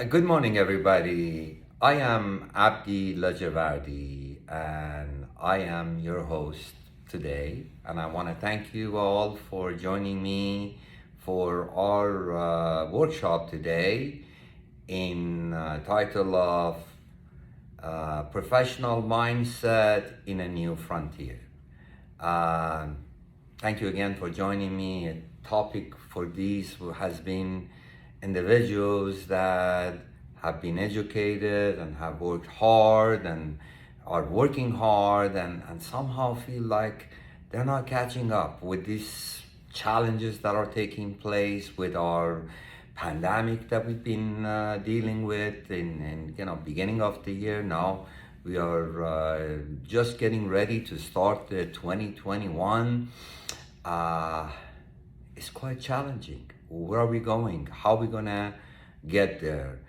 Good morning, everybody. I am Abdi Lajavardi, and I am your host today. And I want to thank you all for joining me for our workshop today in title of Professional Mindset in a New Frontier. Um Thank you again for joining me. A topic for these has been individuals that have been educated and have worked hard and are working hard and somehow feel like they're not catching up with these challenges that are taking place with our pandemic that we've been dealing with in beginning of the year. Now we are just getting ready to start the 2021. uh, it's quite challenging. Where are we going? How are we gonna get there?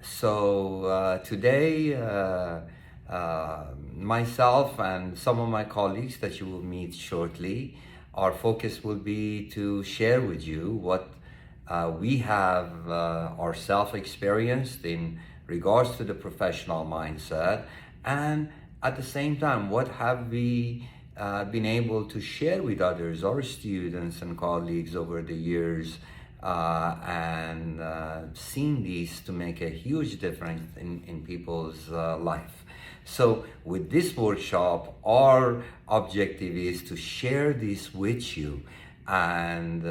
So today, myself and some of my colleagues that you will meet shortly, our focus will be to share with you what we have ourselves experienced in regards to the professional mindset, and at the same time, what have we been able to share with others, our students and colleagues over the years, and seen these to make a huge difference in people's life. So with this workshop, our objective is to share this with you and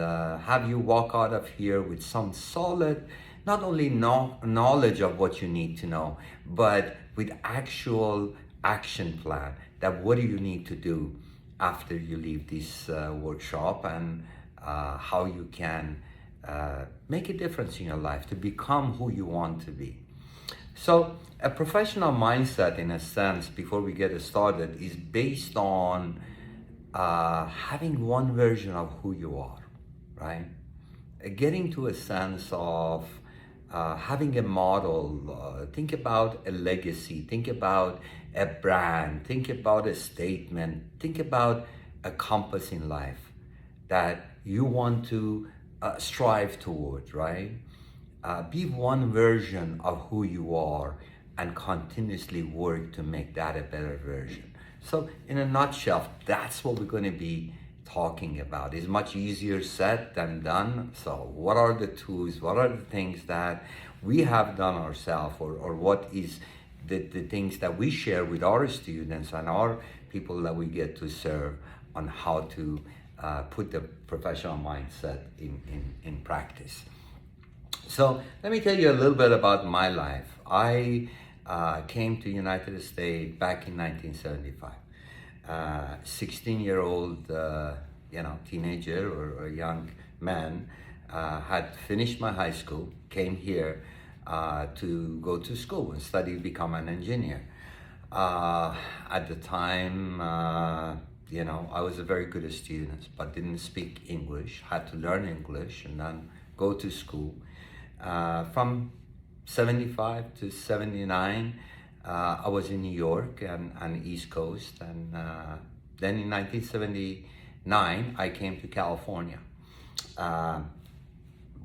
have you walk out of here with some solid, not only knowledge of what you need to know, but with actual action plan that what do you need to do after you leave this workshop, and how you can make a difference in your life to become who you want to be. So a professional mindset, in a sense, before we get started, is based on having one version of who you are, right? Getting to a sense of having a model. Think about a legacy, think about a brand, think about a statement, think about a compass in life that you want to strive toward, right? Be one version of who you are and continuously work to make that a better version. So in a nutshell, that's what we're going to be talking about. It's much easier said than done. So what are the tools, what are the things that we have done ourselves, or what is the things that we share with our students and our people that we get to serve on how to put the professional mindset in practice. So let me tell you a little bit about my life. I came to United States back in 1975. 16-year-old, teenager or young man, had finished my high school, came here to go to school and study, become an engineer. At the time, I was a very good student, but didn't speak English, had to learn English and then go to school. From 75 to 79, I was in New York and East Coast, and then in 1979, I came to California.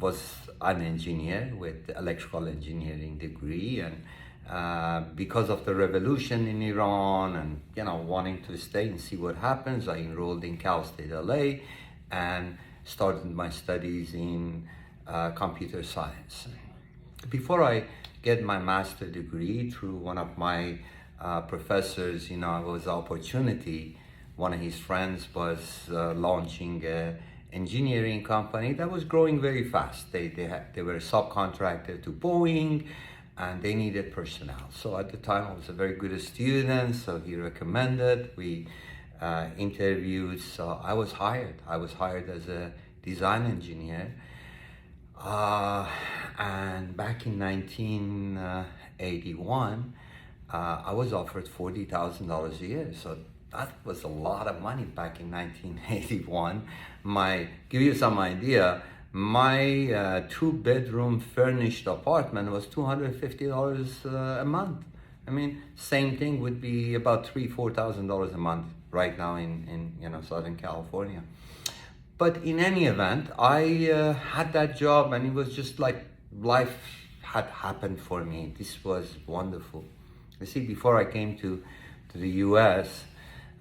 Was an engineer with electrical engineering degree, and because of the revolution in Iran and wanting to stay and see what happens, I enrolled in Cal State LA and started my studies in computer science. Before I get my master's degree, through one of my professors, it was an opportunity. One of his friends was launching an engineering company that was growing very fast. They were a subcontractor to Boeing, and they needed personnel. So at the time, I was a very good student, so he recommended. We interviewed, so I was hired. I was hired as a design engineer. And back in 1981, I was offered $40,000 a year. So that was a lot of money back in 1981. Give you some idea, my two-bedroom furnished apartment was $250 a month. I mean, same thing would be about $4,000 a month right now in Southern California. But in any event, I had that job, and it was just like life had happened for me. This was wonderful. You see, before I came to the US,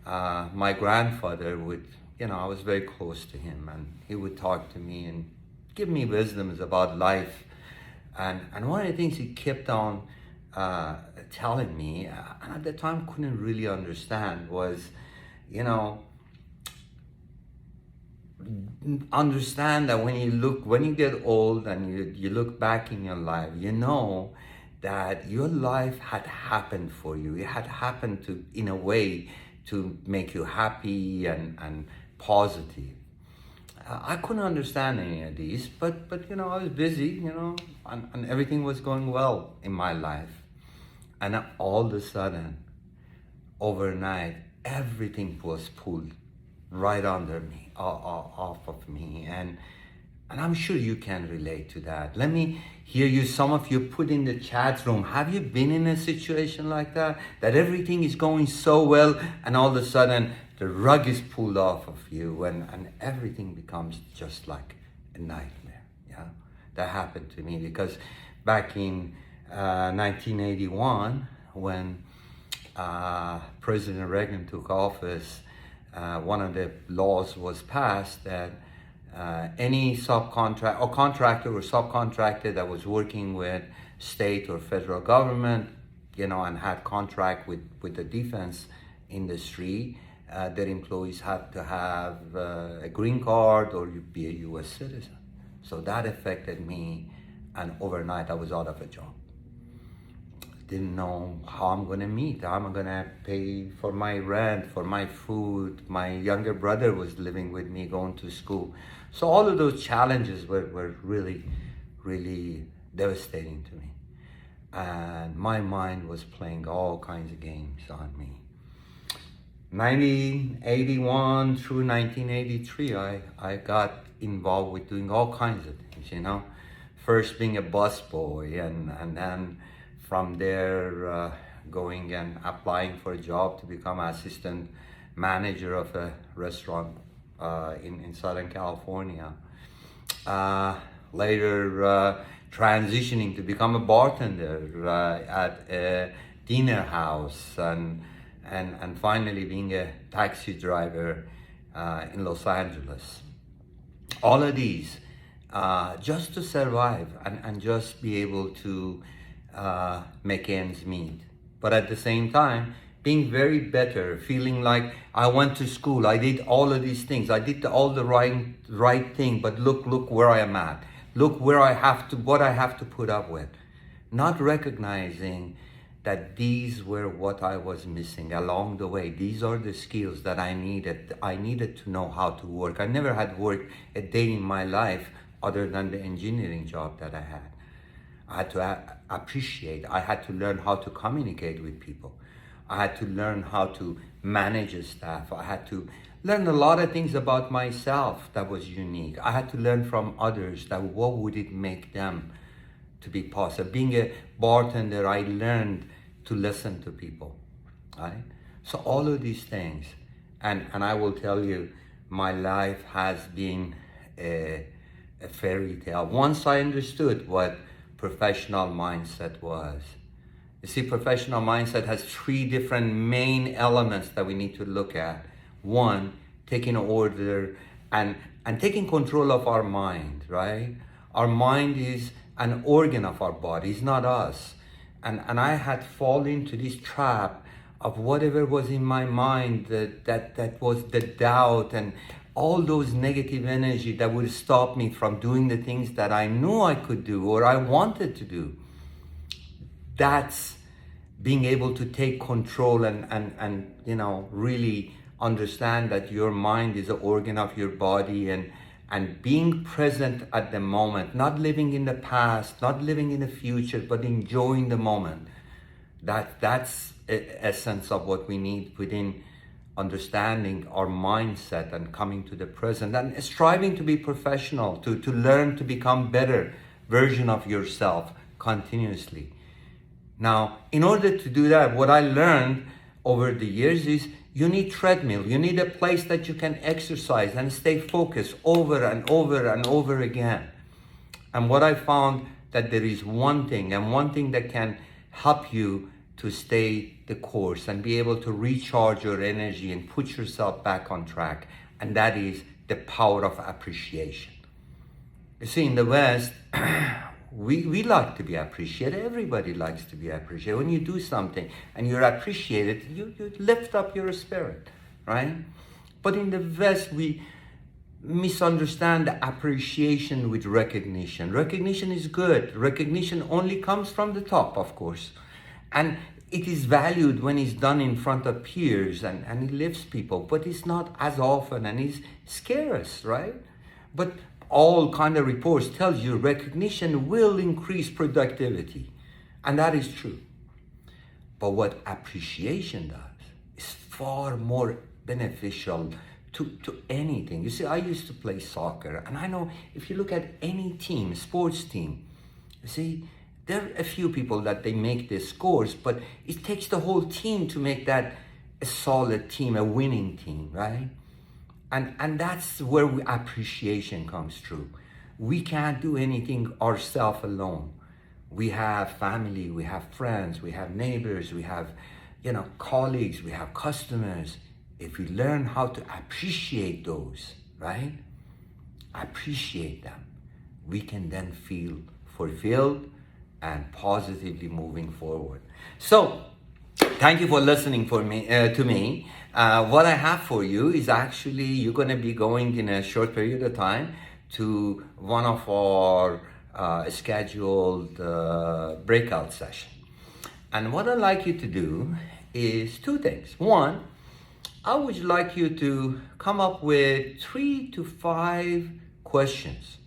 my grandfather would, I was very close to him, and he would talk to me and give me wisdoms about life. And one of the things he kept on telling me, and at the time couldn't really understand, was, understand that when you get old and you look back in your life, you know that your life had happened for you. It had happened in a way to make you happy and positive. I couldn't understand any of these, but I was busy, and everything was going well in my life. And all of a sudden, overnight, everything was pulled right under me, off of me, and I'm sure you can relate to that. Let me hear you. Some of you put in the chat room, have you been in a situation like that everything is going so well, and all of a sudden the rug is pulled off of you, and everything becomes just like a nightmare? Yeah, that happened to me, because back in 1981, when President Reagan took office, one of the laws was passed that any subcontract or contractor or subcontractor that was working with state or federal government, and had contract with the defense industry, their employees had to have a green card or be a U.S. citizen. So that affected me, and overnight I was out of a job. Didn't know how I'm gonna meet, how I'm gonna pay for my rent, for my food. My younger brother was living with me, going to school. So all of those challenges were really, really devastating to me. And my mind was playing all kinds of games on me. 1981 through 1983, I got involved with doing all kinds of things, First being a busboy, and then from there, going and applying for a job to become assistant manager of a restaurant in Southern California. Later, transitioning to become a bartender at a dinner house, and finally being a taxi driver in Los Angeles. All of these, just to survive and just be able to make ends meet. But at the same time, being very better, feeling like I went to school, I did all of these things, I did all the right thing, but look where I am at. Look where what I have to put up with. Not recognizing that these were what I was missing along the way. These are the skills that I needed. I needed to know how to work. I never had worked a day in my life other than the engineering job that I had. I had to appreciate. I had to learn how to communicate with people. I had to learn how to manage a staff. I had to learn a lot of things about myself that was unique. I had to learn from others that what would it make them to be possible. Being a bartender, I learned to listen to people, right? So all of these things, and I will tell you, my life has been a fairy tale. Once I understood what professional mindset was. You see, professional mindset has three different main elements that we need to look at. One, taking order and taking control of our mind, right? Our mind is an organ of our body, it's not us. And I had fallen into this trap of whatever was in my mind, that was the doubt and all those negative energy that would stop me from doing the things that I knew I could do or I wanted to do. That's being able to take control and really understand that your mind is an organ of your body, and being present at the moment, not living in the past, not living in the future, but enjoying the moment. That's the essence of what we need within understanding our mindset and coming to the present and striving to be professional, to learn to become better version of yourself continuously. Now, in order to do that, what I learned over the years is you need treadmill. You need a place that you can exercise and stay focused over and over and over again. And what I found that there is one thing, and one thing that can help you to stay the course and be able to recharge your energy and put yourself back on track, and that is the power of appreciation. You see, in the West, we like to be appreciated. Everybody likes to be appreciated. When you do something and you're appreciated, you lift up your spirit, right? But in the West, we misunderstand appreciation with recognition. Recognition is good. Recognition only comes from the top, of course. And it is valued when it's done in front of peers and it lifts people, but it's not as often, and it scares us, right? But all kind of reports tells you recognition will increase productivity, and that is true. But what appreciation does is far more beneficial to anything. You see, I used to play soccer, and I know if you look at any team, sports team, you see, there are a few people that they make the scores, but it takes the whole team to make that a solid team, a winning team, right? And that's where appreciation comes through. We can't do anything ourselves alone. We have family, we have friends, we have neighbors, we have, colleagues, we have customers. If we learn how to appreciate those, right? Appreciate them, we can then feel fulfilled and positively moving forward. So, thank you for listening to me. What I have for you is actually, you're going to be going in a short period of time to one of our scheduled breakout session. And what I'd like you to do is two things. One, I would like you to come up with 3 to 5 questions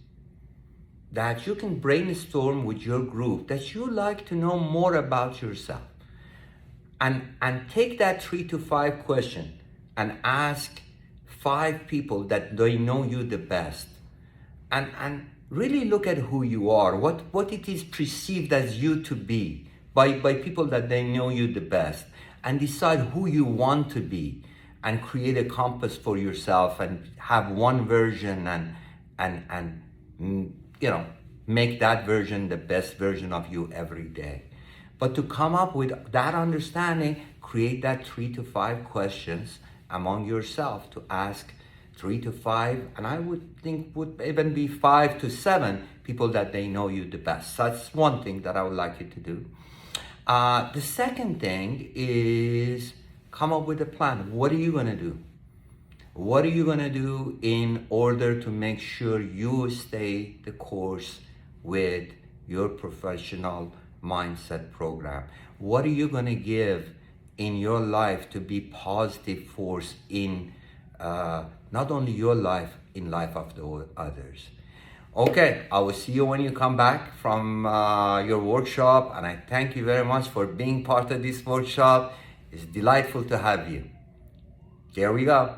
that you can brainstorm with your group that you like to know more about yourself. And take that 3 to 5 question and ask 5 people that they know you the best. And really look at who you are, what it is perceived as you to be by people that they know you the best, and decide who you want to be, and create a compass for yourself and have one version and make that version the best version of you every day. But to come up with that understanding, create that 3 to 5 questions among yourself to ask 3 to 5, and I would think would even be 5 to 7 people that they know you the best. So that's one thing that I would like you to do. The second thing is come up with a plan. What are you going to do? What are you going to do in order to make sure you stay the course with your professional mindset program? What are you going to give in your life to be positive force in not only your life, in life of the others? Okay, I will see you when you come back from your workshop, and I thank you very much for being part of this workshop. It's delightful to have you. Here we go.